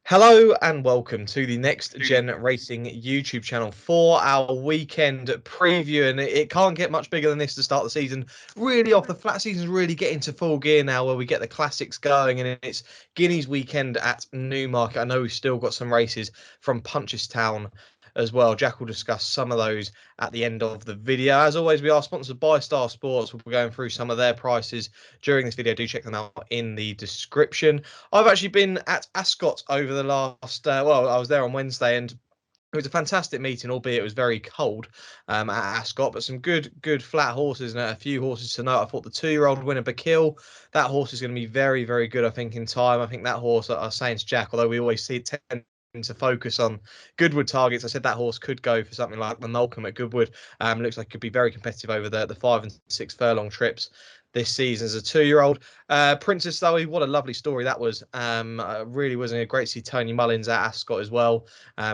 Hello and welcome to the Next Gen Racing YouTube channel for our weekend preview, and it can't get much bigger than this to start the season. Really off the flat season's really getting to full gear now, where we get the classics going, and it's Guineas weekend at Newmarket. I know we've still got some races from Punchestown as well. Jack will discuss some of those at the end of the video. As always, we are sponsored by Star Sports. We'll be going through some of their prices during this video. Do check them out in the description. I've actually been at Ascot over the last, well, I was there on Wednesday, and it was a fantastic meeting, albeit it was very cold at Ascot, but some good flat horses and a few horses to note. I thought the 2-year-old winner, Bakil, that horse is going to be very, very good, I think, in time. I think that horse, I was saying to Jack, although we always see it tend to focus on Goodwood targets, I said that horse could go for something like the Malcolm at Goodwood. Looks like it could be very competitive over the 5 and 6 furlong trips this season as a 2-year-old. Princess Zoe, what a lovely story that was. Really was great to see Tony Mullins at Ascot as well.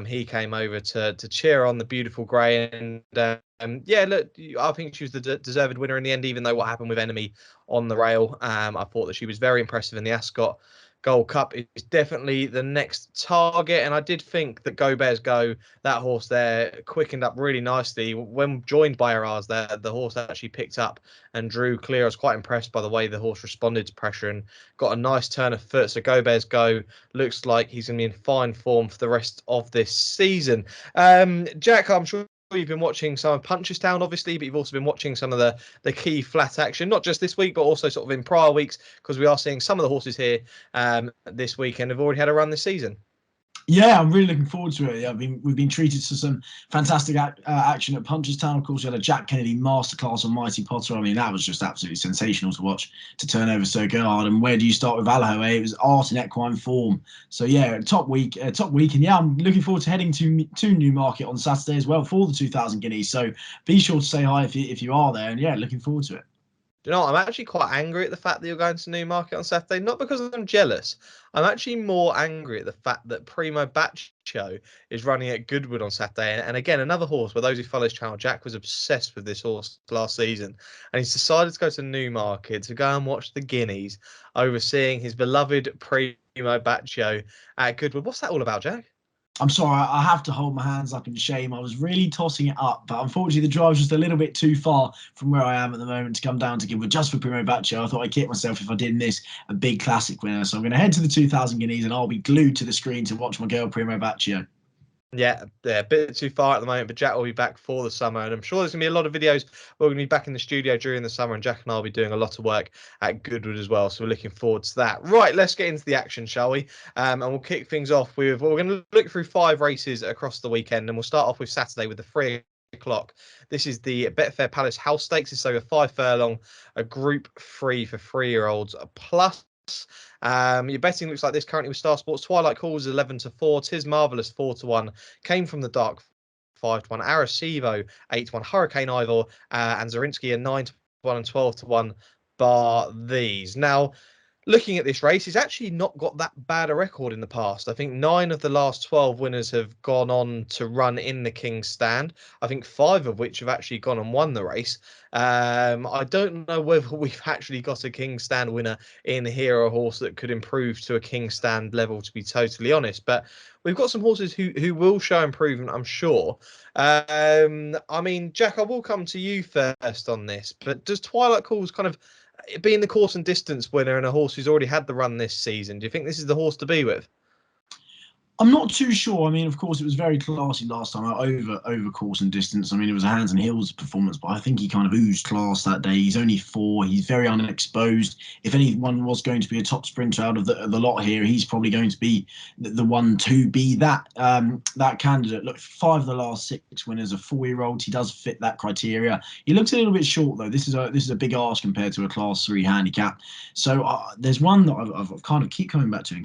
He came over to cheer on the beautiful grey, and yeah, look, I think she was the deserved winner in the end, even though what happened with Enemy on the rail. I thought that she was very impressive in the Ascot Gold Cup. Is definitely the next target, and I did think that Go Bears Go, that horse there, quickened up really nicely when joined by Araz. There, the horse actually picked up and drew clear. I was quite impressed by the way the horse responded to pressure and got a nice turn of foot. So Go Bears Go looks like he's going to be in fine form for the rest of this season. Jack, I'm sure you've been watching some of Punchestown, obviously, but you've also been watching some of the key flat action, not just this week, but also sort of in prior weeks, because we are seeing some of the horses here this weekend have already had a run this season. Yeah, I'm really looking forward to it. Yeah, we've been treated to some fantastic action at Punchestown. Of course, we had a Jack Kennedy masterclass on Mighty Potter. I mean, that was just absolutely sensational to watch, to turn over so good. And where do you start with Valho? It was art in equine form. So yeah, top week, and yeah, I'm looking forward to heading to Newmarket on Saturday as well for the 2,000 guineas. So be sure to say hi if you are there, and yeah, looking forward to it. Do you know what? I'm actually quite angry at the fact that you're going to Newmarket on Saturday. Not because I'm jealous. I'm actually more angry at the fact that Primo Baccio is running at Goodwood on Saturday. And again, another horse, for those who follow his channel, Jack was obsessed with this horse last season. And he's decided to go to Newmarket to go and watch the Guineas, overseeing his beloved Primo Baccio at Goodwood. What's that all about, Jack? I'm sorry, I have to hold my hands up in shame. I was really tossing it up, but unfortunately the drive's just a little bit too far from where I am at the moment to come down to Goodwood just for Primo Baccio. I thought I'd kick myself if I didn't miss a big classic winner. So I'm going to head to the 2,000 guineas and I'll be glued to the screen to watch my girl Primo Baccio. Yeah, a bit too far at the moment, but Jack will be back for the summer, and I'm sure there's going to be a lot of videos. We're going to be back in the studio during the summer, and Jack and I will be doing a lot of work at Goodwood as well, so we're looking forward to that. Right, let's get into the action, shall we? And we'll kick things off with, well, we're going to look through 5 races across the weekend, and we'll start off with Saturday with the 3 o'clock. This is the Betfair Palace House Stakes. It's over 5 furlong, a Group 3 for 3-year-olds plus. Your betting looks like this currently with Star Sports. Twilight Calls 11-4. Tis Marvelous 4-1. Came from the Dark 5-1. Arecibo 8-1. Hurricane Ivor and Zarinsky are 9-1 and 12-1. Bar these. Now, looking at this race, he's actually not got that bad a record in the past. I think 9 of the last 12 winners have gone on to run in the King's Stand. I think 5 of which have actually gone and won the race. I don't know whether we've actually got a King's Stand winner in here, or a horse that could improve to a King's Stand level, to be totally honest. But we've got some horses who will show improvement, I'm sure. I mean, Jack, I will come to you first on this, but does Twilight Calls kind of, being the course and distance winner and a horse who's already had the run this season, do you think this is the horse to be with? I'm not too sure. I mean, of course, it was very classy last time over course and distance. I mean, it was a hands and heels performance, but I think he kind of oozed class that day. He's only 4. He's very unexposed. If anyone was going to be a top sprinter out of the lot here, he's probably going to be the one to be that candidate. Look, 5 of the last 6 winners are 4-year-olds. He does fit that criteria. He looks a little bit short though. This is a big ask compared to a Class 3 handicap. So there's one that I've kind of keep coming back to,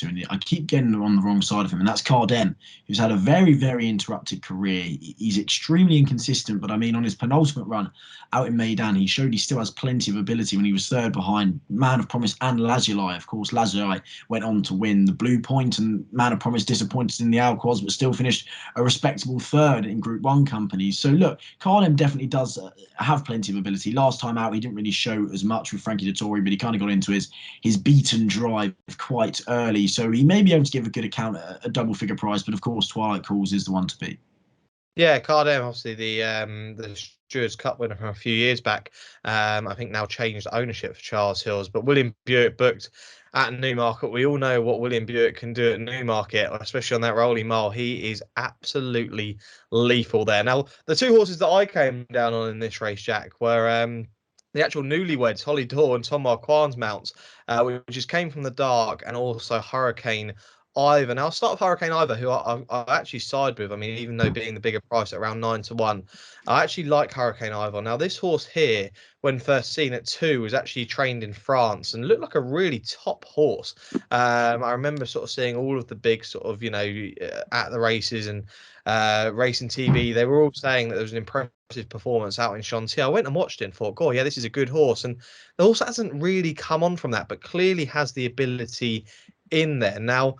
and I keep getting on the wrong alongside of him, and that's Cardem, who's had a very, very interrupted career. He's extremely inconsistent, but I mean, on his penultimate run out in Maidan, he showed he still has plenty of ability when he was third behind Man of Promise and Lazuli. Of course, Lazuli went on to win the Blue Point, and Man of Promise disappointed in the Alquoz, but still finished a respectable third in Group 1 companies. So look, Cardem definitely does have plenty of ability. Last time out, he didn't really show as much with Frankie Dettori, but he kind of got into his beaten drive quite early. So he may be able to give a good account at a double-figure price, but of course, Twilight Calls is the one to beat. Yeah, Cardem, obviously the Stewards Cup winner from a few years back. I think now changed ownership for Charles Hills, but William Buick booked at Newmarket. We all know what William Buick can do at Newmarket, especially on that rolling mile. He is absolutely lethal there. Now, the two horses that I came down on in this race, Jack, were the actual newlyweds, Holly Daw and Tom Marquand's mounts, which just came from the dark, and also Hurricane Ivor. Now, I'll start with Hurricane Ivor, who I actually side with. I mean, even though being the bigger price at around 9-1, I actually like Hurricane Ivor. Now, this horse here, when first seen at 2, was actually trained in France and looked like a really top horse. I remember sort of seeing all of the big sort of, at the races and racing TV. They were all saying that there was an impressive performance out in Chantilly. I went and watched it and thought, God, yeah, this is a good horse. And the horse hasn't really come on from that, but clearly has the ability in there. Now,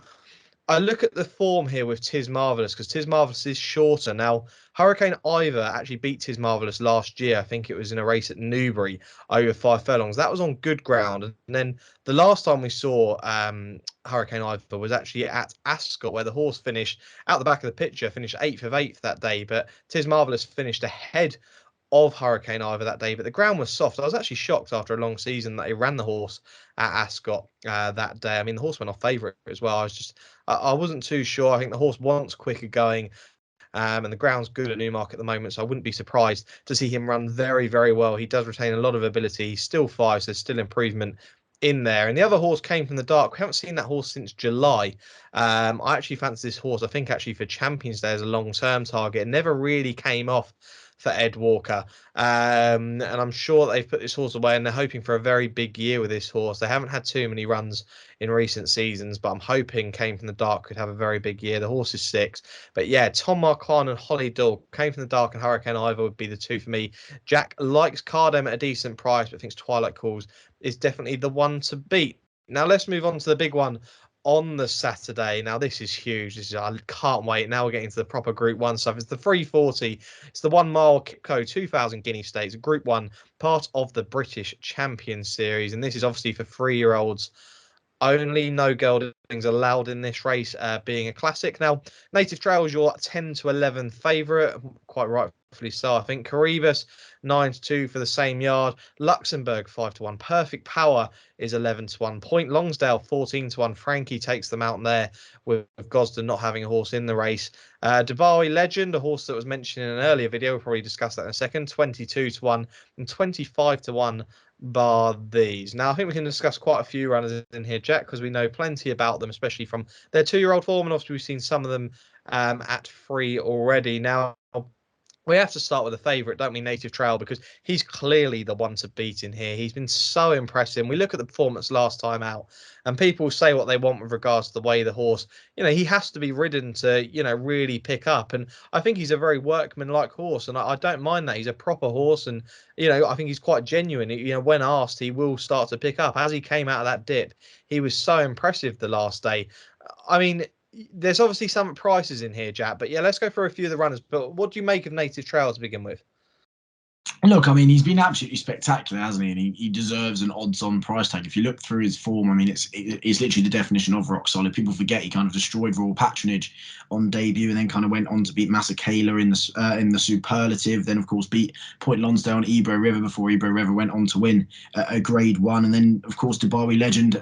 I look at the form here with Tis Marvelous, because Tis Marvelous is shorter. Now, Hurricane Ivor actually beat Tis Marvelous last year. I think it was in a race at Newbury over 5 furlongs. That was on good ground. And then the last time we saw Hurricane Ivor was actually at Ascot, where the horse finished out the back of the picture, finished 8th of 8th that day. But Tis Marvelous finished ahead of Hurricane Ivor that day, but the ground was soft. I was actually shocked after a long season that he ran the horse at Ascot that day. I mean, the horse went off favourite as well. I wasn't too sure. I think the horse wants quicker going, and the ground's good at Newmarket at the moment, so I wouldn't be surprised to see him run very, very well. He does retain a lot of ability. He's still 5, so there's still improvement in there. And the other horse came from the dark. We haven't seen that horse since July. I actually fancy this horse, I think, actually for Champions Day as a long-term target. It never really came off for Ed Walker. And I'm sure they've put this horse away, and they're hoping for a very big year with this horse. They haven't had too many runs in recent seasons, but I'm hoping Came from the Dark could have a very big year. The horse is 6. But yeah, Tom Marquand and Holly Daw, Came from the Dark and Hurricane Ivor would be the two for me. Jack likes Cardem at a decent price, but thinks Twilight Calls is definitely the one to beat. Now let's move on to the big one on the Saturday. Now this is huge. I can't wait. Now we're getting to the proper Group 1 stuff. It's the 340. It's the 1 mile Kipco 2000 Guineas Stakes, Group 1, part of the British Champion Series. And this is obviously for 3-year-olds only. No geldings allowed in this race, being a classic. Now, Native Trail is your 10-11 favourite, quite rightfully so. I think Caribus 9-2 for the same yard. Luxembourg 5-1. Perfect Power is 11-1. Point Longsdale 14-1. Frankie takes them out there with Gosden not having a horse in the race. Dubai Legend, a horse that was mentioned in an earlier video, we'll probably discuss that in a second, 22-1 and 25-1 bar these. Now, I think we can discuss quite a few runners in here, Jack, because we know plenty about them, especially from their 2-year-old form, and obviously we've seen some of them at 3 already. Now, we have to start with the favourite, don't we, Native Trail, because he's clearly the one to beat in here. He's been so impressive. We look at the performance last time out, and people say what they want with regards to the way the horse, he has to be ridden to, really pick up. And I think he's a very workmanlike horse, and I don't mind that. He's a proper horse, and, I think he's quite genuine. When asked, he will start to pick up. As he came out of that dip, he was so impressive the last day. I mean, there's obviously some prices in here, Jack, but yeah, let's go through a few of the runners. But what do you make of Native Trail to begin with? Look, I mean, he's been absolutely spectacular, hasn't he? And he deserves an odds-on price tag. If you look through his form, I mean, it's literally the definition of rock solid. People forget he kind of destroyed Royal Patronage on debut, and then kind of went on to beat Massacala in the Superlative. Then, of course, beat Point Lonsdale and Ebro River before Ebro River went on to win a Grade 1. And then, of course, Dubai Legend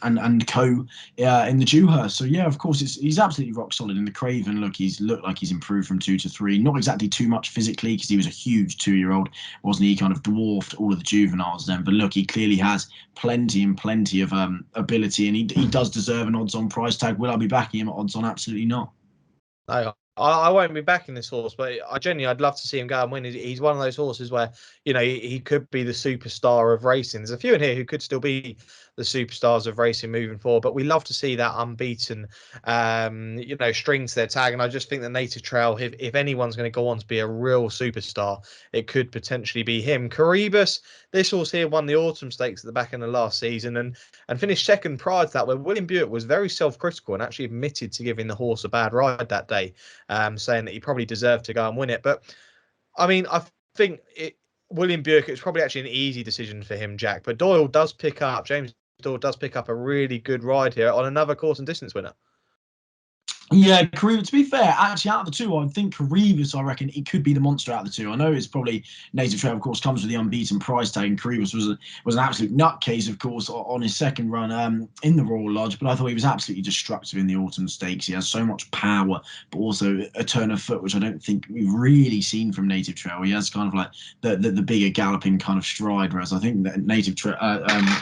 and co in the Dewhurst. So yeah, of course, he's absolutely rock solid. In the Craven, he's looked like he's improved from 2 to 3. Not exactly too much physically, because he was a huge 2-year-old, wasn't he? Kind of dwarfed all of the juveniles then. But look, he clearly has plenty of ability, and he does deserve an odds-on price tag. Will I be backing him at odds-on? Absolutely not. No, I won't be backing this horse, but I'd love to see him go and win. He's one of those horses where, he could be the superstar of racing. There's a few in here who could still be the superstars of racing moving forward, but we love to see that unbeaten, string to their tag. And I just think the Native Trail, if anyone's going to go on to be a real superstar, it could potentially be him. Caribus, this horse here won the Autumn Stakes at the back end of last season and finished second prior to that, where William Buick was very self-critical and actually admitted to giving the horse a bad ride that day, saying that he probably deserved to go and win it. But I mean, I think William Buick, it's probably actually an easy decision for him, Jack. But James Doyle does pick up a really good ride here on another course and distance winner. Yeah, Caribus, to be fair, actually, out of the two, I think Caribus, I reckon, it could be the monster out of the two. I know it's probably Native Trail, of course, comes with the unbeaten price tag, and Caribus was an absolute nutcase, of course, on his second run in the Royal Lodge, but I thought he was absolutely destructive in the Autumn Stakes. He has so much power, but also a turn of foot, which I don't think we've really seen from Native Trail. He has kind of like the bigger galloping kind of stride, whereas I think that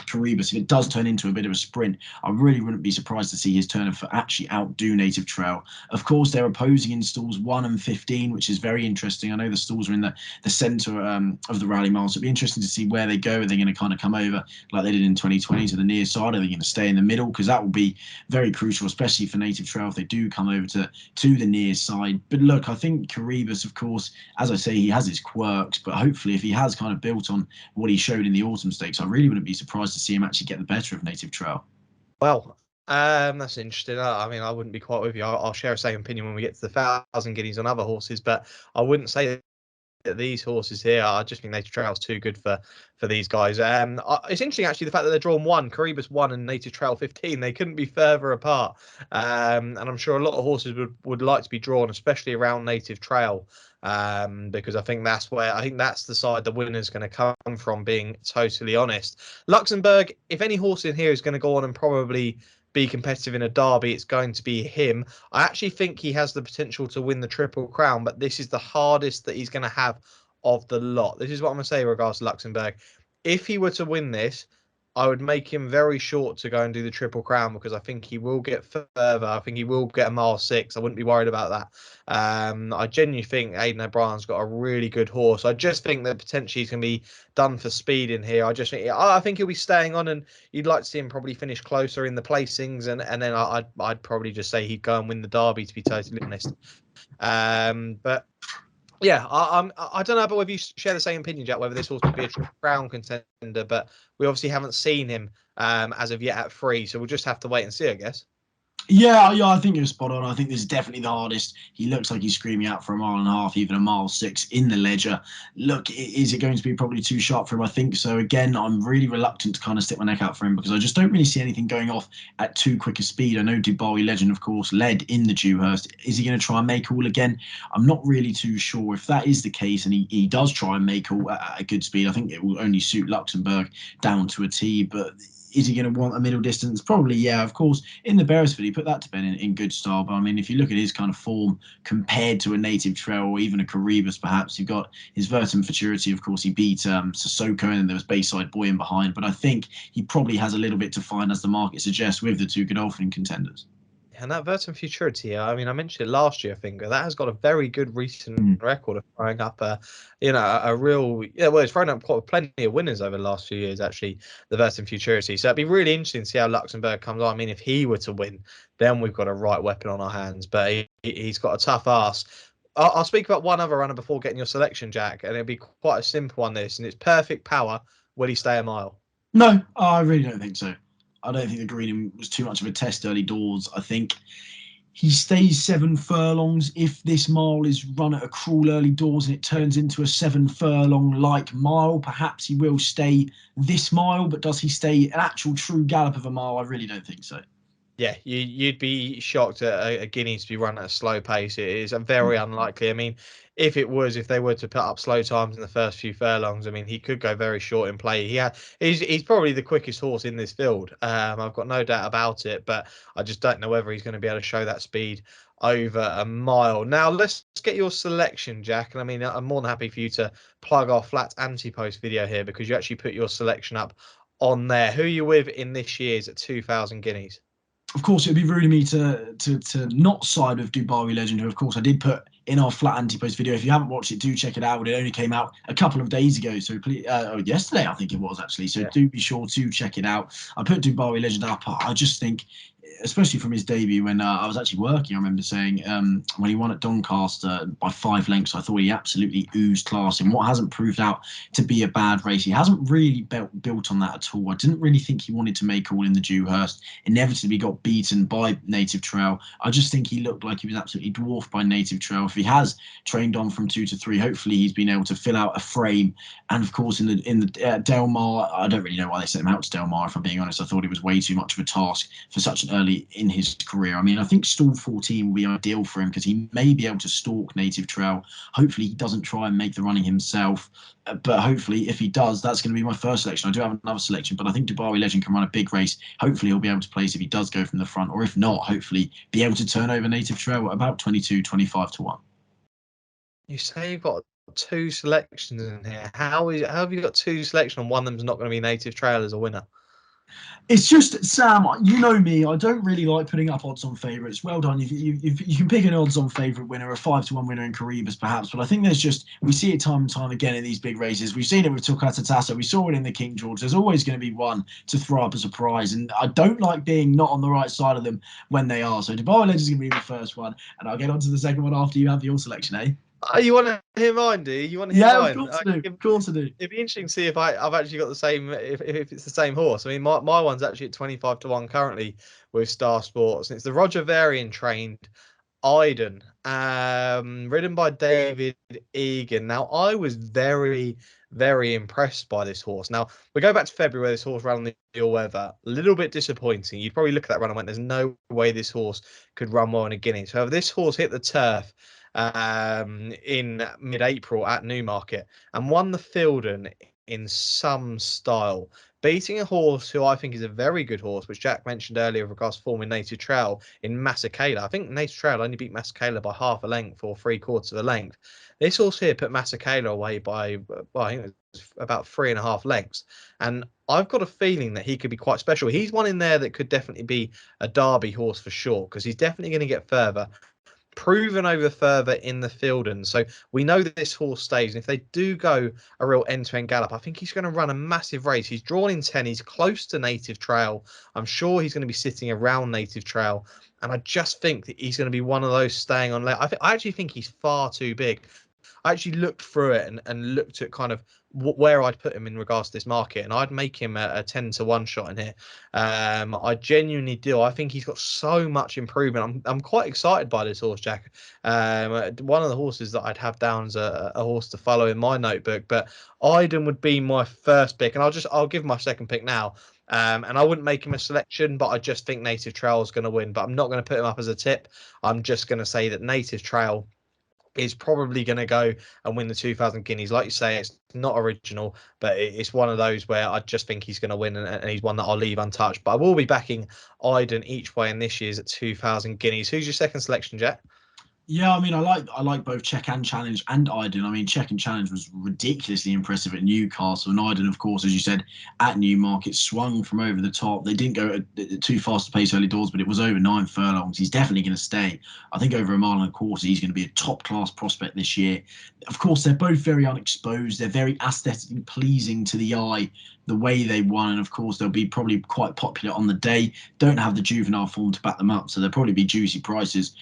Caribus, if it does turn into a bit of a sprint, I really wouldn't be surprised to see his turn of foot actually outdo Native Trail. Of course, they're opposing in stalls 1 and 15, which is very interesting. I know the stalls are in the centre of the rally mile, so it'll be interesting to see where they go. Are they going to kind of come over like they did in 2020 to the near side? Are they going to stay in the middle? Because that will be very crucial, especially for Native Trail, if they do come over to the near side. But look, I think Caribus, of course, as I say, he has his quirks, but hopefully if he has kind of built on what he showed in the Autumn Stakes, I really wouldn't be surprised to see him actually get the better of Native Trail. Well, that's interesting. I mean, I wouldn't be quite with you. I'll share a same opinion when we get to the 1,000 guineas on other horses, but I wouldn't say that these horses here. I just think Native Trail's too good for these guys. It's interesting actually the fact that they're drawn one, Caribus 1 and Native Trail 15. They couldn't be further apart. And I'm sure a lot of horses would like to be drawn, especially around Native Trail. Because I think that's the side the winner's going to come from, being totally honest. Luxembourg, if any horse in here is going to go on and probably be competitive in a derby, it's going to be him. I actually think he has the potential to win the Triple Crown, but this is the hardest that he's going to have of the lot. This is what I'm going to say in regards to Luxembourg. If he were to win this, I would make him very short to go and do the Triple Crown, because I think he will get further. I think he will get a mile 6. I wouldn't be worried about that. I genuinely think Aidan O'Brien's got a really good horse. I just think that potentially he's going to be done for speed in here. I think he'll be staying on, and you'd like to see him probably finish closer in the placings, and then I'd probably just say he'd go and win the Derby, to be totally honest. But yeah, I don't know about whether you share the same opinion, Jack, whether this horse could be a Triple Crown contender, but we obviously haven't seen him as of yet at 3, so we'll just have to wait and see, I guess. Yeah, I think you're spot on. I think this is definitely the hardest. He looks like he's screaming out for a mile and a half, even a mile 6 in the ledger. Look, is it going to be probably too sharp for him? I think so. Again, I'm really reluctant to kind of stick my neck out for him, because I just don't really see anything going off at too quick a speed. I know Dubai Legend, of course, led in the Dewhurst. Is he going to try and make all again? I'm not really too sure. If that is the case, and he does try and make all at a good speed, I think it will only suit Luxembourg down to a T. But is he going to want a middle distance? Probably, yeah. Of course, in the Beresford, he put that to bed in good style. But I mean, if you look at his kind of form compared to a Native Trail or even a Caribus, perhaps, you've got his Vertum Futurity. Of course, he beat Sissoko, and then there was Bayside Boy in behind. But I think he probably has a little bit to find, as the market suggests, with the two Godolphin contenders. And that Vertum Futurity, I mean, I mentioned it last year, I think, but that has got a very good recent record of throwing up a real, well, it's thrown up quite plenty of winners over the last few years, actually, the Vertum Futurity. So it'd be really interesting to see how Luxembourg comes on. I mean, if he were to win, then we've got a right weapon on our hands, but he's got a tough ass. I'll speak about one other runner before getting your selection, Jack, and it'll be quite a simple one, this, and it's Perfect Power. Will he stay a mile? No, I really don't think so. I don't think the Greenham was too much of a test early doors. I think he stays 7 furlongs. If this mile is run at a cruel early doors and it turns into a 7 furlong like mile, perhaps he will stay this mile. But does he stay an actual true gallop of a mile? I really don't think so. Yeah, you'd be shocked at a Guineas to be run at a slow pace. It is very unlikely. I mean, if they were to put up slow times in the first few furlongs, I mean, he could go very short in play. He's probably the quickest horse in this field. I've got no doubt about it, but I just don't know whether he's going to be able to show that speed over a mile. Now, let's get your selection, Jack. And I mean, I'm more than happy for you to plug our flat anti-post video here, because you actually put your selection up on there. Who are you with in this year's 2,000 guineas? of course, it would be rude of me to not side with Dubai Legend, who, of course, I did put in our flat anti-post video. If you haven't watched it, do check it out. It only came out a couple of days ago, so please, yesterday I think it was actually. So do be sure to check it out. I put Dubai Legend up. I just think, especially from his debut when I was actually working, I remember saying when he won at Doncaster by 5 lengths, I thought he absolutely oozed class in what hasn't proved out to be a bad race. He hasn't really built on that at all. I didn't really think he wanted to make all in the Dewhurst. Inevitably got beaten by Native Trail. I just think he looked like he was absolutely dwarfed by Native Trail. If he has trained on from 2 to 3, hopefully he's been able to fill out a frame. And of course, in the Del Mar, I don't really know why they sent him out to Del Mar, if I'm being honest. I thought it was way too much of a task for such an early in his career. I mean, I think stall 14 will be ideal for him because he may be able to stalk Native Trail. Hopefully he doesn't try and make the running himself, but hopefully if he does, that's going to be my first selection. I do have another selection, but I think Dubai Legend can run a big race. Hopefully he'll be able to place if he does go from the front, or if not, hopefully be able to turn over Native Trail at about 22, 25 to 1. You say you've got 2 selections in here. How have you got 2 selections and one of them's not going to be Native Trail as a winner? It's just, Sam, you know me, I don't really like putting up odds on favourites. Well done. You can pick an odds on favourite winner, a 5 to 1 winner in Caribas perhaps, but I think we see it time and time again in these big races. We've seen it with Tokata, we saw it in the King George. There's always going to be one to throw up a surprise, and I don't like being not on the right side of them when they are. So Dubai Legend is going to be the first one, and I'll get on to the second one after you have your selection, eh? You want to hear mine, do you? You want to hear Yeah, mine? of course I do. Of course I do. It'd be interesting to see if I've actually got the same, if it's the same horse. I mean, my one's actually at 25 to 1 currently with Star Sports, and it's the Roger Varian trained Iden, ridden by David Egan. Now, I was very, very impressed by this horse. Now, we go back to February, this horse ran on the all weather. A little bit disappointing. You'd probably look at that run and went, there's no way this horse could run well in a Guineas. However, this horse hit the turf in mid-April at Newmarket and won the Fielden in some style, beating a horse who I think is a very good horse, which Jack mentioned earlier with regards to forming Native Trail in Masekela. I think Native Trail only beat Masekela by half a length or 3/4 of a length. This horse here put Masekela away by, well, I think it was about 3.5 lengths. And I've got a feeling that he could be quite special. He's one in there that could definitely be a Derby horse for sure, because he's definitely going to get further. Proven over further in the field, and so we know that this horse stays, and if they do go a real end-to-end gallop, I think he's going to run a massive race. He's drawn in 10, he's close to Native Trail. I'm sure he's going to be sitting around Native Trail, and I just think that he's going to be one of those staying on late. I actually think he's far too big. I actually looked through it and looked at kind of where I'd put him in regards to this market, and I'd make him a 10 to 1 shot in here. I genuinely do. I think he's got so much improvement. I'm quite excited by this horse, Jack. One of the horses that I'd have down as a horse to follow in my notebook, but Iden would be my first pick, and I'll give my second pick now. And I wouldn't make him a selection, but I just think Native Trail is going to win. But I'm not going to put him up as a tip. I'm just going to say that Native Trail is probably going to go and win the 2000 Guineas. Like you say, it's not original, but it's one of those where I just think he's going to win, and he's one that I'll leave untouched. But I will be backing Iden each way in this year's at 2000 Guineas. Who's your second selection, Jack? Yeah, I mean, I like both Check and Challenge and Iden. I mean, Check and Challenge was ridiculously impressive at Newcastle, and Iden, of course, as you said, at Newmarket, swung from over the top. They didn't go at too fast a pace early doors, but it was over 9 furlongs. He's definitely going to stay. I think over a mile and a quarter, he's going to be a top-class prospect this year. Of course, they're both very unexposed. They're very aesthetically pleasing to the eye, the way they won, and of course they'll be probably quite popular on the day. Don't have the juvenile form to back them up, so there'll probably be juicy prices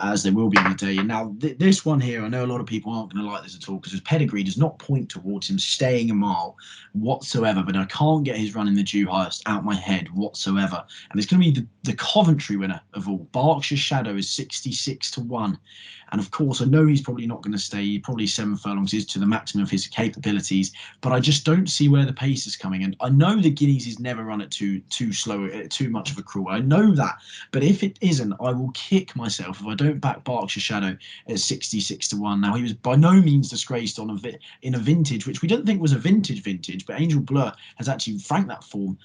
as they will be on the day. And now this one here, I know a lot of people aren't going to like this at all because his pedigree does not point towards him staying a mile whatsoever, but I can't get his run in the Dewhurst out my head whatsoever. And it's going to be the Coventry winner of all. Berkshire Shadow is 66 to 1. And of course, I know he's probably not going to stay. Probably 7 furlongs is to the maximum of his capabilities, but I just don't see where the pace is coming. And I know the Guineas is never run at too slow, too much of a crawl. I know that, but if it isn't, I will kick myself if I don't back Berkshire Berkshire Shadow at 66-1. Now, he was by no means disgraced in a vintage, which we didn't think was a vintage, but Angel Blur has actually franked that form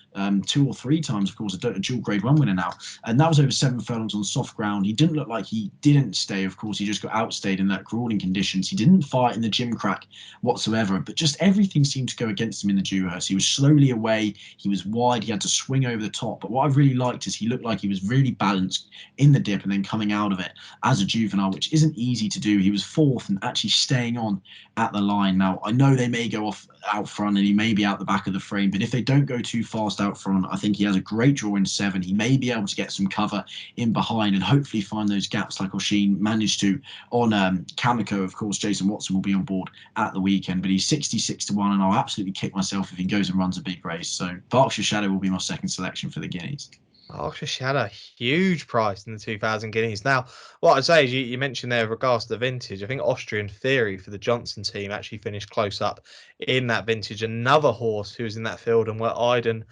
2 or 3 times, of course, a dual Grade 1 winner now. And that was over 7 furlongs on soft ground. He didn't look like he didn't stay, of course. He just got outstayed in that crawling conditions. He didn't fight in the gym crack whatsoever, but just everything seemed to go against him in the Dewhurst. He was slowly away. He was wide. He had to swing over the top. But what I really liked is he looked like he was really balanced in the dip and then coming out of it as a juvenile, which isn't easy to do. He was 4th and actually staying on at the line. Now, I know they may go off out front and he may be out the back of the frame, but if they don't go too fast out front, I think he has a great draw in 7. He may be able to get some cover in behind and hopefully find those gaps like Oshin managed to on Kamiko. Of course, Jason Watson will be on board at the weekend, but he's 66-1, and I'll absolutely kick myself if he goes and runs a big race. So Berkshire Shadow will be my second selection for the Guineas. Berkshire Shadow, huge price in the 2000 Guineas. Now, what I'd say is you mentioned there with regards to the vintage, I think Austrian Theory for the Johnson team actually finished close up in that vintage. Another horse who was in that field and where Iden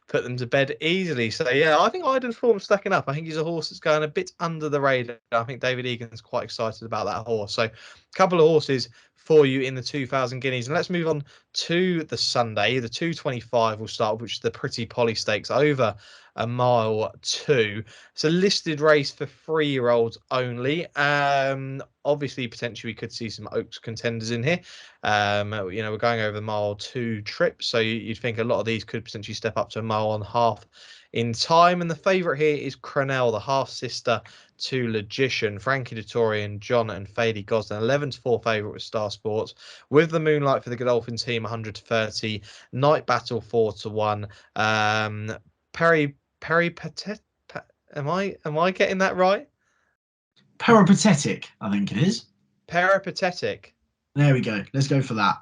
put them to bed easily. So, yeah, I think Iden's form's stacking up. I think he's a horse that's going a bit under the radar. I think David Egan's quite excited about that horse. So, a couple of horses for you in the 2000 Guineas. And let's move on to the Sunday. The 225 will start, which is the Pretty Polly Stakes over a mile 2. It's a listed race for 3-year-olds only. Obviously, potentially we could see some Oaks contenders in here. We're going over the mile 2 trip, so you'd think a lot of these could potentially step up to a mile and a half in time. And the favourite here is Crenell, the half sister to Logician. Frankie Dettori and John and Fady Gosden, 11-4 favourite with Star Sports. With the Moonlight for the Godolphin team, 130. Night Battle 4-1. Peripatet. Am I getting that right? Peripatetic, I think it is. Peripatetic. There we go. Let's go for that.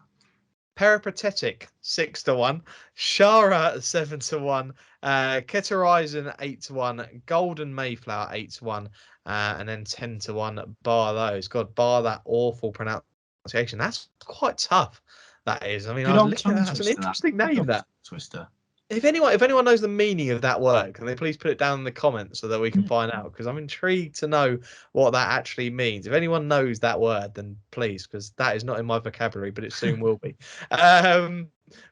Peripatetic 6-1. Shara 7-1. Keterizon 8-1. Golden Mayflower 8-1. And then 10-1. Bar those. God, bar that awful pronunciation. That's quite tough. That is. I mean, that's an interesting name. That Twister. If anyone knows the meaning of that word, can they please put it down in the comments so that we can find out? Because I'm intrigued to know what that actually means. If anyone knows that word, then please, because that is not in my vocabulary, but it soon will be.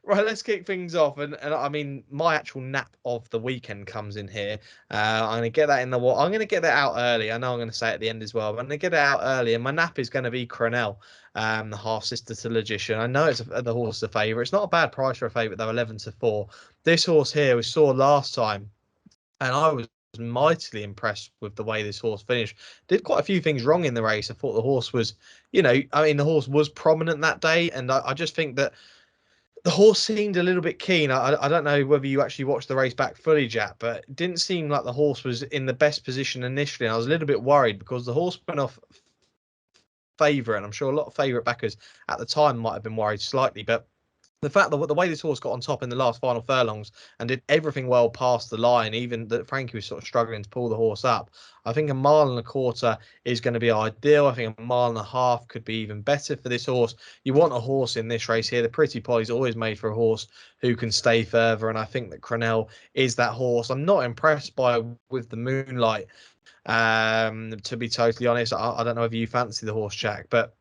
Right, let's kick things off. And I mean, my actual nap of the weekend comes in here. I'm going to get that I'm going to get that out early. I know I'm going to say it at the end as well, but I'm going to get it out early. And my nap is going to be Crenell, the half sister to Logician. I know the horse is a favourite. It's not a bad price for a favourite though, 11-4. This horse here we saw last time, and I was mightily impressed with the way this horse finished. Did quite a few things wrong in the race. I thought the horse was, the horse was prominent that day, and I just think that the horse seemed a little bit keen. I don't know whether you actually watched the race back fully, Jack, but it didn't seem like the horse was in the best position initially. And I was a little bit worried because the horse went off favourite, and I'm sure a lot of favourite backers at the time might have been worried slightly, but the fact that the way this horse got on top in the last final furlongs and did everything well past the line, even that Frankie was sort of struggling to pull the horse up, I think a mile and a quarter is going to be ideal. I think a mile and a half could be even better for this horse. You want a horse in this race here. The Pretty Polly's always made for a horse who can stay further, and I think that Crenell is that horse. I'm not impressed with the Moonlight, to be totally honest. I don't know if you fancy the horse, Jack, but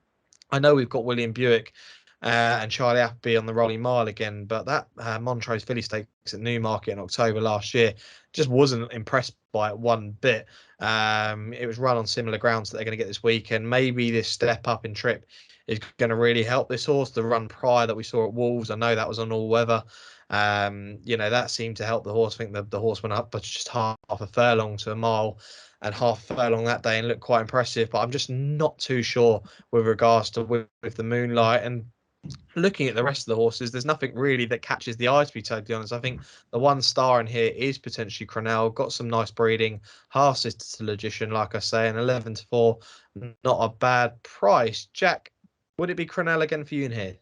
I know we've got William Buick and Charlie Appleby on the Rolling Mile again, but that Montrose Filly Stakes at Newmarket in October last year just wasn't impressed by it one bit. It was run on similar grounds that they're going to get this weekend. Maybe this step up in trip is going to really help this horse. The run prior that we saw at Wolves, I know that was on all weather. That seemed to help the horse. I think the horse went up but just half a furlong to a mile and half a furlong that day and looked quite impressive. But I'm just not too sure with regards to with the Moonlight. And looking at the rest of the horses, there's nothing really that catches the eye, to be totally honest. I think the one star in here is potentially Crenell. Got some nice breeding, half sister to Logician, like I say, and 11-4, not a bad price. Jack, would it be Crenell again for you in here?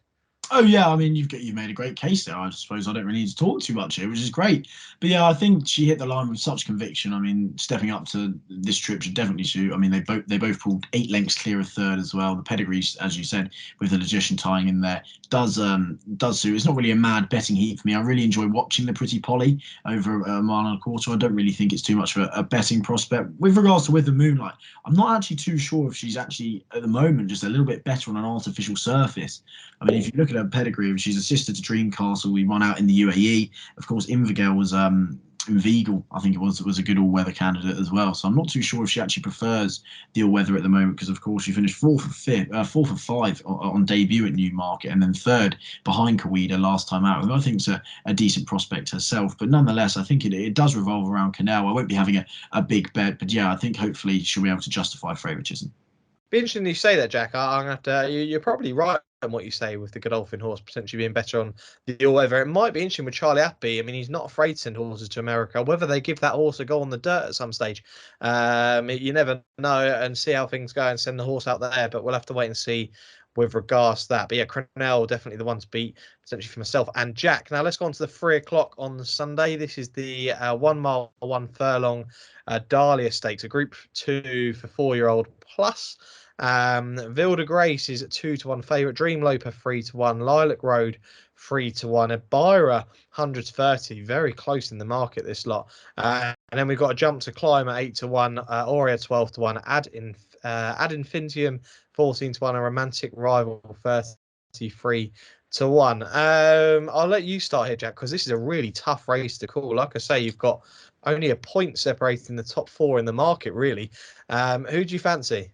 Oh yeah, I mean you've made a great case there. I suppose I don't really need to talk too much here, which is great. But yeah, I think she hit the line with such conviction. I mean, stepping up to this trip should definitely suit. I mean, they both pulled 8 lengths clear of third as well. The pedigree, as you said, with the Logician tying in there, does suit. It's not really a mad betting heat for me. I really enjoy watching the Pretty Polly over a mile and a quarter. I don't really think it's too much of a betting prospect. With regards to With the Moonlight, I'm not actually too sure if she's actually at the moment just a little bit better on an artificial surface. I mean, if you look at her pedigree, she's a sister to Dreamcastle. We won out in the UAE. Of course, Invigale was Inveigle, I think it was a good all-weather candidate as well. So I'm not too sure if she actually prefers the all-weather at the moment because, of course, she finished fourth of five on debut at Newmarket, and then third behind Kawida last time out. I think it's a decent prospect herself, but nonetheless, I think it does revolve around Canal. I won't be having a big bet, but yeah, I think hopefully she'll be able to justify favouritism. Be interesting you say that, Jack. I'm gonna have to. You're probably right in what you say with the Godolphin horse potentially being better on the all-weather. It might be interesting with Charlie Appy. I mean, he's not afraid to send horses to America. Whether they give that horse a go on the dirt at some stage, you never know, and see how things go and send the horse out there. But we'll have to wait and see with regards to that. But yeah, Cronell definitely the one to beat potentially for myself and Jack. Now let's go on to the 3 o'clock on the Sunday. This is the 1 mile, 1 furlong Dahlia Stakes, a Group 2 for 4-year-old plus. Vilda Grace is at 2-1 favourite. Dream Loper 3-1. Lilac Road 3-1. Abira 130, very close in the market this lot. And then we've got a Jump to Climb at 8-1. Aurea 12-1. Ad Infinitum 14-1. A Romantic Rival 33-1. I'll let you start here, Jack, because this is a really tough race to call. Like I say, you've got only a point separating the top four in the market, really. Who do you fancy?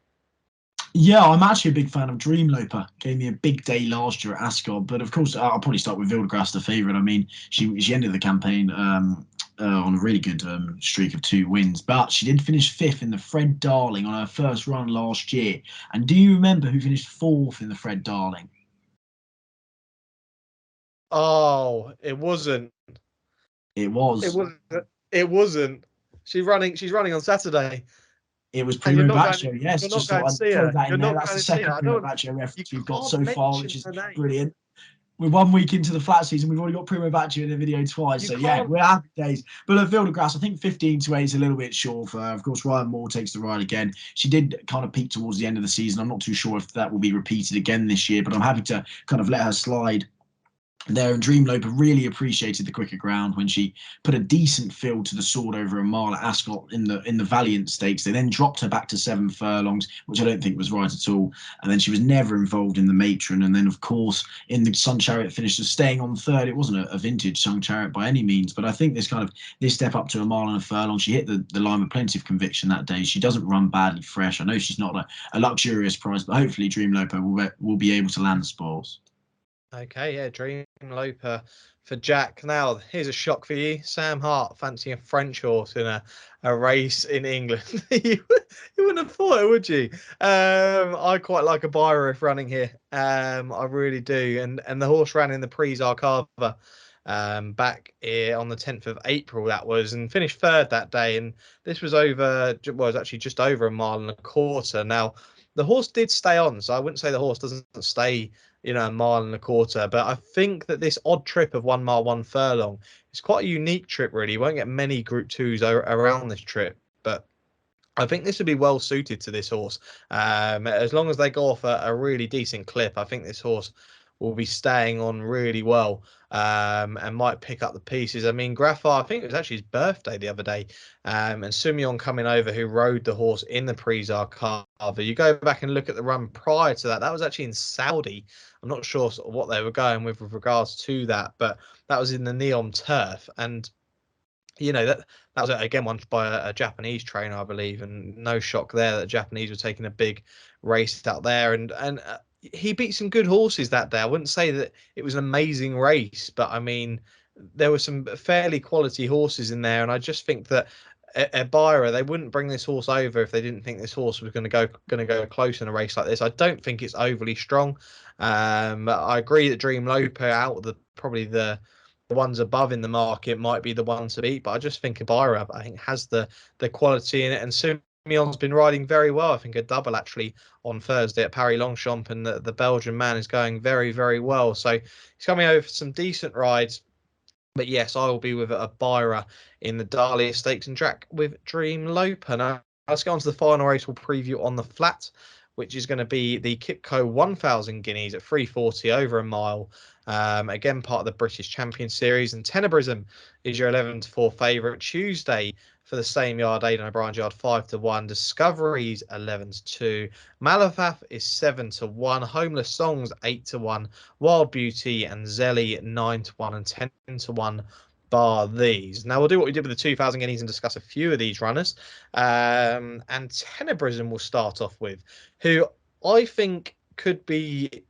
Yeah, I'm actually a big fan of Dreamloper. Gave me a big day last year at Ascot, but of course I'll probably start with Vildegrass, the favourite. I mean, she ended the campaign on a really good streak of 2 wins, but she did finish fifth in the Fred Darling on her first run last year. And do you remember who finished fourth in the Fred Darling? Oh, it wasn't. It It was. wasn't. It wasn't. She's running on Saturday, It was and you're Primo not going. Baccio. Yes, You're not just going thought to I'd see throw her. that in You're there. not That's the going to see her. second I Primo don't. Baccio You reference we've got can't so far, which mention is her name. brilliant. We're 1 week into the flat season. We've already got Primo Baccio in the video twice. You So yeah, can't. we're happy days. But at Field of Grass, I think 15-8 is a little bit short for her. Of course, Ryan Moore takes the ride again. She did kind of peak towards the end of the season. I'm not too sure if that will be repeated again this year, but I'm happy to kind of let her slide there. And Dreamloper really appreciated the quicker ground when she put a decent field to the sword over a mile at Ascot in the Valiant Stakes. They then dropped her back to 7 furlongs, which I don't think was right at all. And then she was never involved in the Matron. And then, of course, in the Sun Chariot finish, staying on third. It wasn't a vintage Sun Chariot by any means, but I think this step up to a mile and a furlong, she hit the line with plenty of conviction that day. She doesn't run badly fresh. I know she's not a luxurious prize, but hopefully Dreamloper will be able to land the spoils. Okay, yeah, Dream Loper for Jack. Now, here's a shock for you. Sam Hart fancying a French horse in a race in England. You wouldn't have thought it, would you? I quite like a Byro running here. I really do. And the horse ran in the Prix Arcava back here on the 10th of April, that was, and finished third that day. And this was it was actually just over a mile and a quarter. Now, the horse did stay on, so I wouldn't say the horse doesn't stay a mile and a quarter. But I think that this odd trip of 1 mile, 1 furlong is quite a unique trip, really. You won't get many Group 2s around this trip, but I think this would be well suited to this horse. As long as they go off a really decent clip, I think this horse will be staying on really well and might pick up the pieces. I mean, Graffar, I think it was actually his birthday the other day, and Sumion coming over, who rode the horse in the Prix Arcava. You go back and look at the run prior to that, that was actually in Saudi. I'm not sure sort of what they were going with regards to that, but that was in the Neom turf. And that was again won by a Japanese trainer, I believe, and no shock there that the Japanese were taking a big race out there, and he beat some good horses that day. I wouldn't say that it was an amazing race, but I mean there were some fairly quality horses in there, and I just think that at Byra they wouldn't bring this horse over if they didn't think this horse was going to go close in a race like this. I don't think it's overly strong. I agree that Dream Loper out of probably the ones above in the market might be the ones to beat, but I just think Abira, I think, has the quality in it. And Simeon's been riding very well. I think a double actually on Thursday at Paris Longchamp, and the Belgian man is going very, very well. So he's coming over for some decent rides. But yes, I will be with a Byra in the Dahlia Stakes and track with Dream Loper. Now, let's go on to the final race we'll preview on the flat, which is going to be the Kipco 1000 Guineas at 340 over a mile. Again, part of the British Champion Series. And Tenebrism is your 11-4 favourite. Tuesday for the same yard, Aidan O'Brien's yard 5-1. Discoveries 11-2. Malafath is 7-1. Homeless Songs 8-1. Wild Beauty and Zelly 9-1 and 10-1. Bar these. Now we'll do what we did with the 2000 guineas and discuss a few of these runners. And Tenebrism will start off with, who I think could be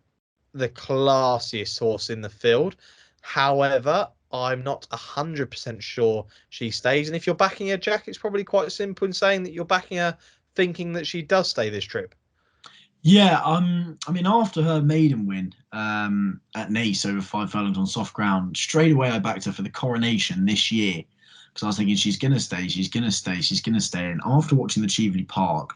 the classiest horse in the field. However, I'm not 100% sure she stays. And if you're backing her, Jack, it's probably quite simple in saying that you're backing her thinking that she does stay this trip. Yeah, I mean, after her maiden win at Naas over 5 furlongs on soft ground, straight away I backed her for the coronation this year because I was thinking she's going to stay, she's going to stay, she's going to stay. And after watching the Cheveley Park,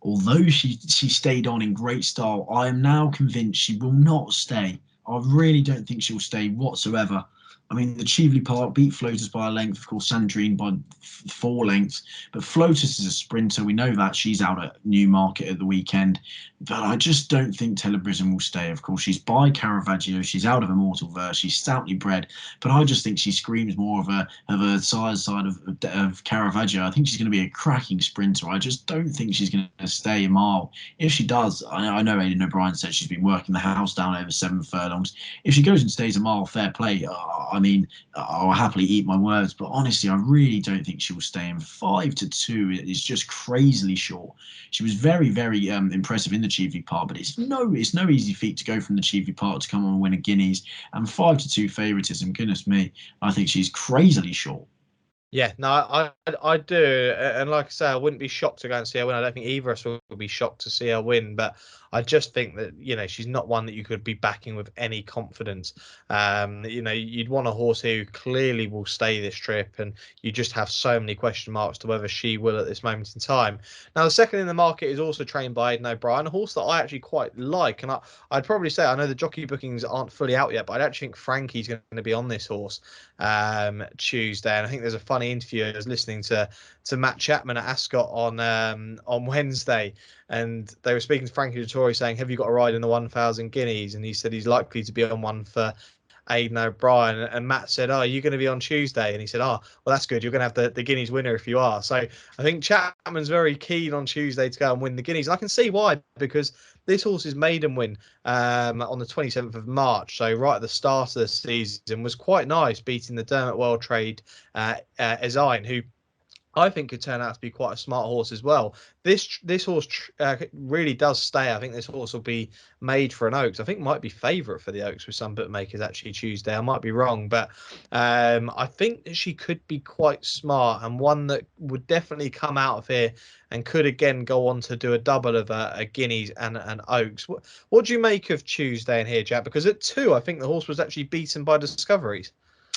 although she stayed on in great style, I am now convinced she will not stay. I really don't think she'll stay whatsoever. I mean, the Cheveley Park beat Flotus by a length, of course, Sandrine by 4 lengths. But Flotus is a sprinter. We know that. She's out at Newmarket at the weekend. But I just don't think Tenebrism will stay. Of course, she's by Caravaggio. She's out of Immortal Verse. She's stoutly bred. But I just think she screams more of a size side of Caravaggio. I think she's going to be a cracking sprinter. I just don't think she's going to stay a mile. If she does, I know Aidan O'Brien said she's been working the house down over 7 furlongs. If she goes and stays a mile, fair play. I mean, I'll happily eat my words, but honestly, I really don't think she will stay in. 5-2 is just crazily short. She was very, very impressive in the Cheveley Park, but it's no easy feat to go from the Cheveley Park to come on and win a Guineas. And 5-2 favouritism, goodness me, I think she's crazily short. Yeah, no, I do, and like I say, I wouldn't be shocked to go and see her win. I don't think either of us will be shocked to see her win, but I just think that she's not one that you could be backing with any confidence. You'd want a horse who clearly will stay this trip, and you just have so many question marks to whether she will at this moment in time. Now, the second in the market is also trained by Aidan O'Brien, a horse that I actually quite like, and I'd probably say I know the jockey bookings aren't fully out yet, but I'd actually think Frankie's going to be on this horse Tuesday, and I think there's a funny interview. I was listening to Matt Chapman at Ascot on Wednesday, and they were speaking to Frankie Dettori saying, have you got a ride in the 1000 guineas? And he said he's likely to be on one for Aidan O'Brien, and Matt said, oh, are you going to be on Tuesday? And he said, oh, well, that's good, you're going to have the Guineas winner if you are. So I think Chapman's very keen on Tuesday to go and win the Guineas, and I can see why, because this horse's maiden win on the 27th of March, so right at the start of the season, was quite nice, beating the Dermot World Trade Ezine, who I think could turn out to be quite a smart horse as well. This horse really does stay. I think this horse will be made for an Oaks. I think might be favourite for the Oaks with some bookmakers actually Tuesday. I might be wrong, but I think that she could be quite smart and one that would definitely come out of here and could again go on to do a double of a Guineas and an Oaks. What do you make of Tuesday in here, Jack? Because at 2, I think the horse was actually beaten by Discoveries.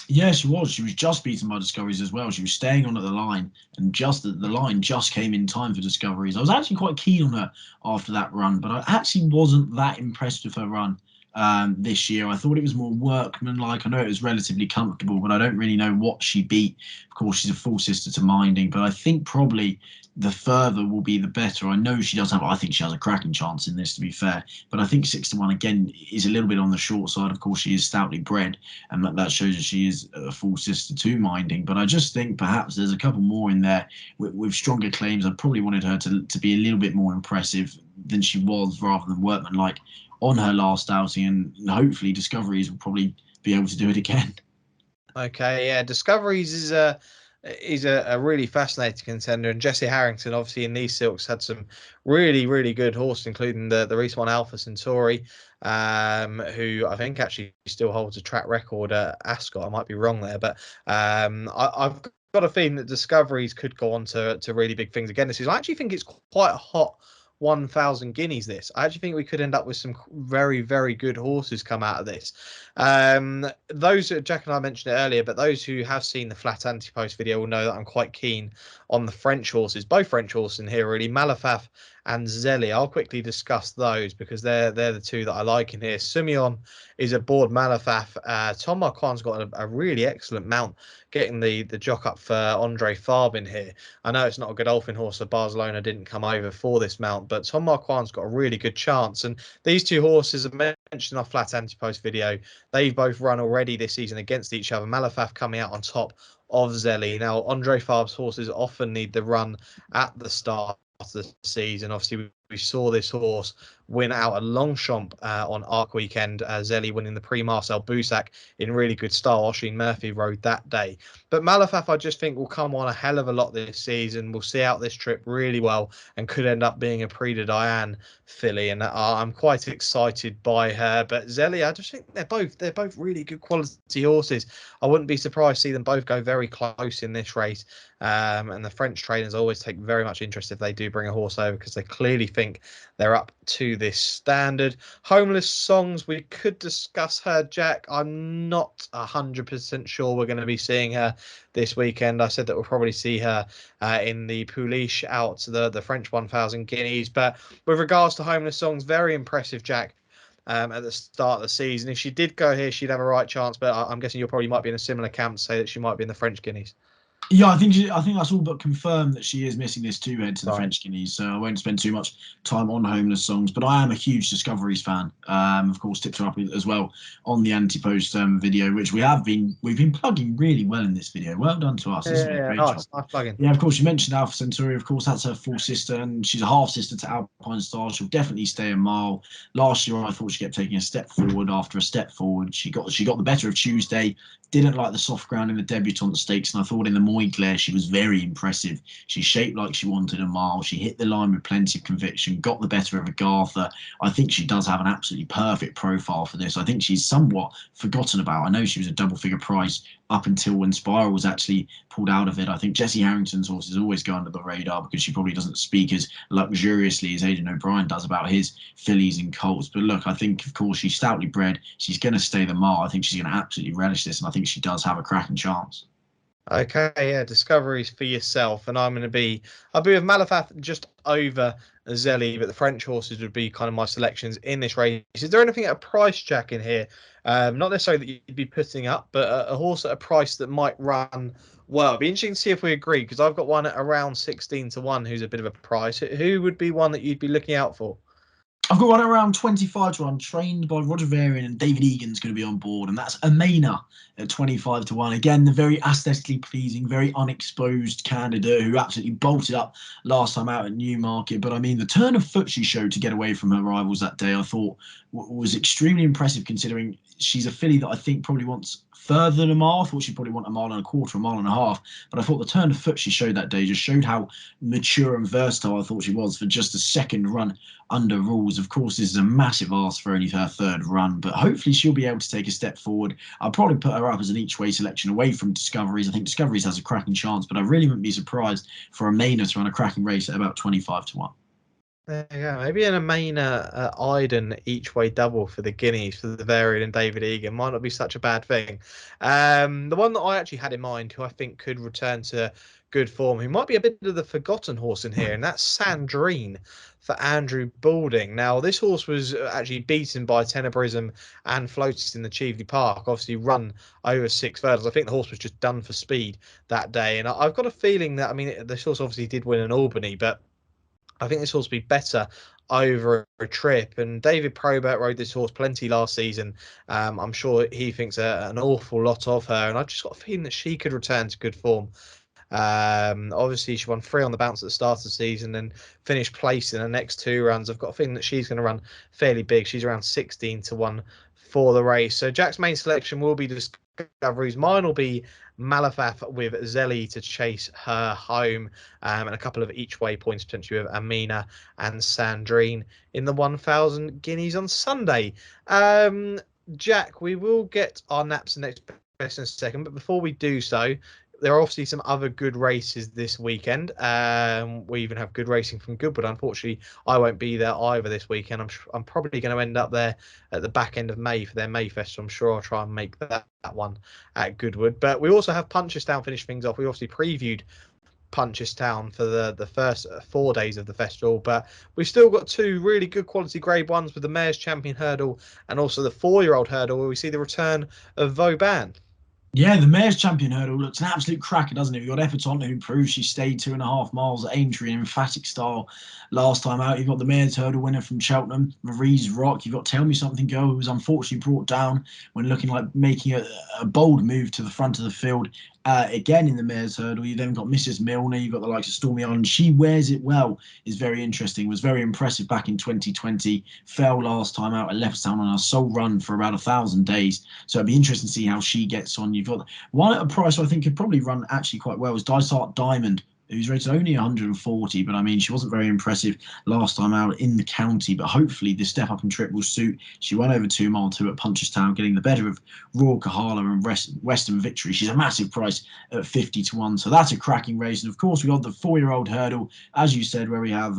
Yeah, she was. She was just beaten by Discoveries as well. She was staying on at the line, and just the line just came in time for Discoveries. I was actually quite keen on her after that run, but I actually wasn't that impressed with her run this year. I thought it was more workmanlike. I know it was relatively comfortable, but I don't really know what she beat. Of course, she's a full sister to Minding, but I think probably the further will be the better. I know she does have, I think she has a cracking chance in this, to be fair, but I think 6-1 again is a little bit on the short side. Of course, she is stoutly bred, and that shows that she is a full sister to Minding, but I just think perhaps there's a couple more in there with stronger claims. I probably wanted her to be a little bit more impressive than she was, rather than workmanlike on her last outing, and hopefully Discoveries will probably be able to do it again. Okay, yeah, Discoveries is a really fascinating contender, and Jesse Harrington, obviously in these silks, had some really good horses, including the recent one Alpha Centauri, who I think actually still holds a track record at Ascot. I might be wrong there, but I've got a feeling that Discoveries could go on to really big things again this season. I actually think it's quite a hot 1000 guineas this. I actually think we could end up with some very good horses come out of this. Those Jack and I mentioned it earlier, but those who have seen the flat anti-post video will know that I'm quite keen on the French horses, both French horses in here, really, Malafaf and Zelly. I'll quickly discuss those because they're the two that I like in here. Simeon is aboard Malafaf. Tom Marquand's got a really excellent mount, getting the jock up for Andre Farbin here. I know it's not a Godolphin horse, so Barcelona didn't come over for this mount, but Tom Marquand's got a really good chance. And these two horses are mentioned in our flat anti-post video. They've both run already this season against each other. Malafaf coming out on top of Zelly. Now, Andre Farb's horses often need the run at the start of the season. Obviously, we saw this horse win out a Longchamp on Arc Weekend. Zelly winning the Prix Marcel Boussac in really good style. Oisin Murphy rode that day. But Malafaf, I just think, will come on a hell of a lot this season. We'll see out this trip really well and could end up being a Prix de Diane filly. And I'm quite excited by her. But Zelly, I just think they're both really good quality horses. I wouldn't be surprised to see them both go very close in this race. And the French trainers always take very much interest if they do bring a horse over because they clearly think they're up to this standard. Homeless Songs, we could discuss her, Jack. I'm not 100% sure we're going to be seeing her this weekend. I said that we'll probably see her in the Pouliche out to the French 1000 guineas. But with regards to Homeless Songs, very impressive, Jack. At the start of the season, if she did go here, she'd have a right chance. But I'm guessing you probably might be in a similar camp to say that she might be in the French guineas. Yeah, I think that's all but confirmed that she is missing this two-head to the Right. French Guineas. So I won't spend too much time on Homeless Songs, but I am a huge Discoveries fan. Of course, tipped her up as well on the anti-post video, which we've been plugging really well in this video. Well done to us. This has been a great job. Nice plugging. Yeah, of course, you mentioned Alpha Centauri. Of course, that's her full sister, and she's a half sister to Alpine Star. She'll definitely stay a mile. Last year, I thought she kept taking a step forward after a step forward. She got the better of Tuesday. Didn't like the soft ground in the debutante stakes, and I thought in the Moyclair she was very impressive. She shaped like she wanted a mile. She hit the line with plenty of conviction, got the better of Agatha. I think she does have an absolutely perfect profile for this. I think she's somewhat forgotten about. I know she was a double-figure price up until when Spiral was actually pulled out of it. I think Jessie Harrington's horses always go under the radar because she probably doesn't speak as luxuriously as Aidan O'Brien does about his fillies and colts. But look, I think, of course, she's stoutly bred. She's going to stay the mile. I think she's going to absolutely relish this, and I think she does have a cracking chance. Okay, yeah, discoveries for yourself, and I'll be with Malafaf just over Zelly, but the French horses would be kind of my selections in this race. Is there anything at a price, Jack, in here? Not necessarily that you'd be putting up, but a horse at a price that might run well. It'd be interesting to see if we agree, because I've got one at around 16-1 who's a bit of a price. Who would be one that you'd be looking out for? I've got one around 25-1, trained by Roger Varian, and David Egan's going to be on board, and that's Amena at 25-1. Again, the very aesthetically pleasing, very unexposed candidate who absolutely bolted up last time out at Newmarket. But I mean, the turn of foot she showed to get away from her rivals that day, I thought was extremely impressive, considering she's a filly that I think probably wants further than a mile. I thought she'd probably want a mile and a quarter, a mile and a half. But I thought the turn of foot she showed that day just showed how mature and versatile I thought she was for just a second run under rules. Of course, this is a massive ask for only her third run, but hopefully she'll be able to take a step forward. I'll probably put her up as an each-way selection away from Discoveries. I think Discoveries has a cracking chance, but I really wouldn't be surprised for Amena to run a cracking race at about 25-1. There you go. Maybe an Amena Iden each way double for the Guineas for the Varian and David Egan might not be such a bad thing. The one that I actually had in mind, who I think could return to good form, who might be a bit of the forgotten horse in here, and that's Sandrine for Andrew Balding. Now, this horse was actually beaten by Tenebrism and Floatus in the Cheveley Park, obviously run over 6 furlongs. I think the horse was just done for speed that day, and I've got a feeling that, I mean, this horse obviously did win in Albany, but I think this horse will be better over a trip. And David Probert rode this horse plenty last season. I'm sure he thinks an awful lot of her. And I've just got a feeling that she could return to good form. Obviously, she won 3 on the bounce at the start of the season and finished place in the next 2 runs. I've got a feeling that she's going to run fairly big. She's around 16-1 for the race. So Jack's main selection will be Discoveries. Mine will be Malafaf with Zelly to chase her home, and a couple of each way points potentially with Amena and Sandrine in the 1000 guineas on Sunday. Jack, we will get our naps and next best in a second, but before we do so, there are obviously some other good races this weekend. We even have good racing from Goodwood. Unfortunately, I won't be there either this weekend. I'm probably going to end up there at the back end of May for their Mayfest. So I'm sure I'll try and make that one at Goodwood. But we also have Punchestown finish things off. We obviously previewed Punchestown for the first 4 days of the festival, but we've still got 2 really good quality grade ones with the Mayor's Champion Hurdle and also the 4-year-old hurdle, where we see the return of Vauban. Yeah, the Mayor's Champion Hurdle looks an absolute cracker, doesn't it? You've got Efferton, who proved she stayed 2.5 miles at Aintree in emphatic style last time out. You've got the Mayor's Hurdle winner from Cheltenham, Marie's Rock. You've got Tell Me Something Girl, who was unfortunately brought down when looking like making a bold move to the front of the field. Again in the Mayor's Hurdle, you then got Mrs. Milner. You've got the likes of Stormy Island. She wears it well, is very interesting. Was very impressive back in 2020. Fell last time out at Leopardstown on a sole run for about 1,000 days. So it'd be interesting to see how she gets on. You've got one at a price I think could probably run actually quite well is Dysart Diamond, who's rated only 140, but I mean, she wasn't very impressive last time out in the county, but hopefully the step up and trip will suit. She won over 2 mile 2 at Punchestown, getting the better of Royal Kahala and Western Victory. She's a massive price at 50 to 1, so that's a cracking race. And of course, we've got the 4-year-old hurdle, as you said, where we have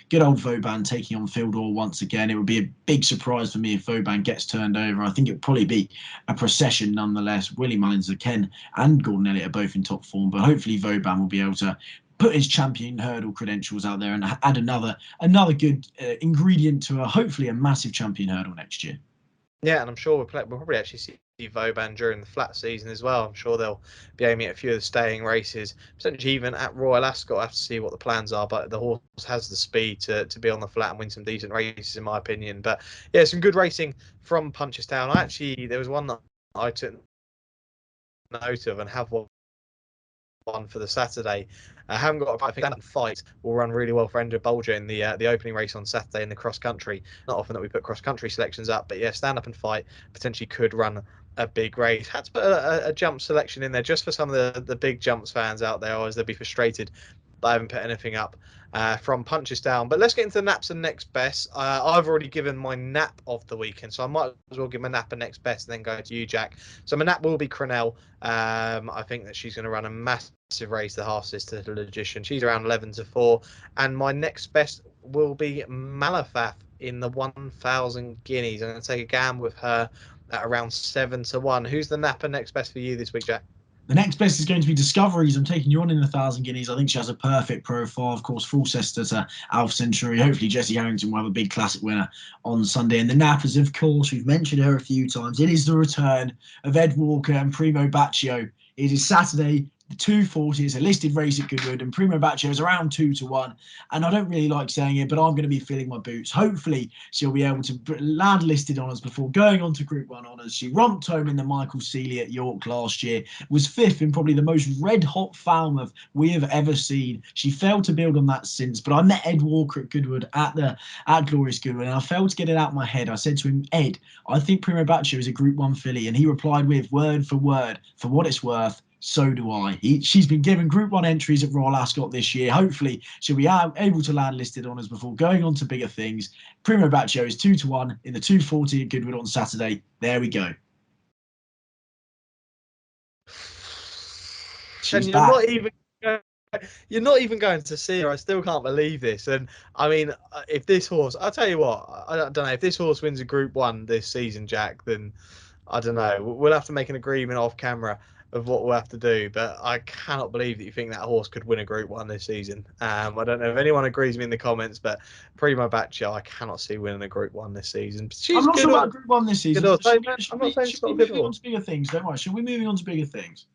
good old Vauban taking on Fildor once again. It would be a big surprise for me if Vauban gets turned over. I think it would probably be a procession nonetheless. Willie Mullins, Ken and Gordon Elliott are both in top form, but hopefully Vauban will be able to put his champion hurdle credentials out there and add another good ingredient to hopefully a massive champion hurdle next year. Yeah, and I'm sure we'll probably actually see Vauban during the flat season as well. I'm sure they'll be aiming at a few of the staying races, potentially even at Royal Ascot. I have to see what the plans are, but the horse has the speed to be on the flat and win some decent races, in my opinion. But yeah, some good racing from Punchestown. There was one that I took note of and have one for the Saturday. I haven't got a stand up fight will run really well for Ender Bolger in the opening race on Saturday in the cross country. Not often that we put cross country selections up, but yeah, stand up and fight potentially could run a big race. Had to put a jump selection in there just for some of the big jumps fans out there, otherwise they'll be frustrated that I haven't put anything up from Punchestown. But let's get into the naps and next best. I've already given my nap of the weekend, so I might as well give my nap and next best and then go to you, Jack. So my nap will be Cronell. I think that she's going to run a massive race, the half sister to Logician. She's around 11 to 4. And my next best will be Malafaf in the 1,000 guineas. I'm going to take a gamble with her at around 7 to 1. Who's the nap and next best for you this week, Jack? The next best is going to be Discoveries. I'm taking you on in the 1,000 guineas. I think she has a perfect profile. Of course, full sister to Alf Century. Hopefully, Jessie Harrington will have a big classic winner on Sunday. And the nappers, of course, we've mentioned her a few times. It is the return of Ed Walker and Primo Baccio. It is Saturday, the 240. It's a listed race at Goodwood, and Primo Baccio is around 2 to 1. And I don't really like saying it, but I'm going to be filling my boots. Hopefully, she'll be able to land listed honours before going on to Group 1 honours. She romped home in the Michael Seeley at York last year, was 5th in probably the most red-hot Falmouth we have ever seen. She failed to build on that since, but I met Ed Walker at Goodwood at Glorious Goodwood, and I failed to get it out of my head. I said to him, Ed, I think Primo Baccio is a Group 1 filly, and he replied with, word, for what it's worth, so do I. She's been given Group 1 entries at Royal Ascot this year. Hopefully, she'll be able to land listed honours before going on to bigger things. Primo Baccio is 2 to 1 in the 240 at Goodwood on Saturday. There we go. And you're not even going to see her. I still can't believe this. And I mean, if this horse, I'll tell you what, I don't know, if this horse wins a Group 1 this season, Jack, then I don't know. We'll have to make an agreement off camera of what we'll have to do. But I cannot believe that you think that horse could win a Group 1 this season. I don't know if anyone agrees with me in the comments, but Primo Baccio, I cannot see winning a Group 1 this season. I'm not sure about Group 1 this season. I'm not saying she's not a good horse. On to bigger things, don't worry. Should we be moving on to bigger things?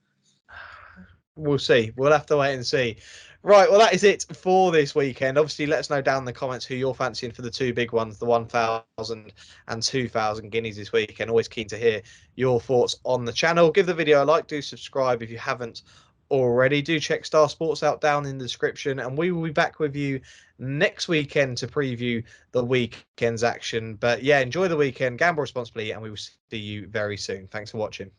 We'll see. We'll have to wait and see. Right, well, that is it for this weekend. Obviously, let us know down in the comments who you're fancying for the 2 big ones, the 1,000 and 2,000 guineas this weekend. Always keen to hear your thoughts on the channel. Give the video a like, do subscribe if you haven't already. Do check Star Sports out down in the description, and we will be back with you next weekend to preview the weekend's action. But yeah, enjoy the weekend, gamble responsibly, and we will see you very soon. Thanks for watching.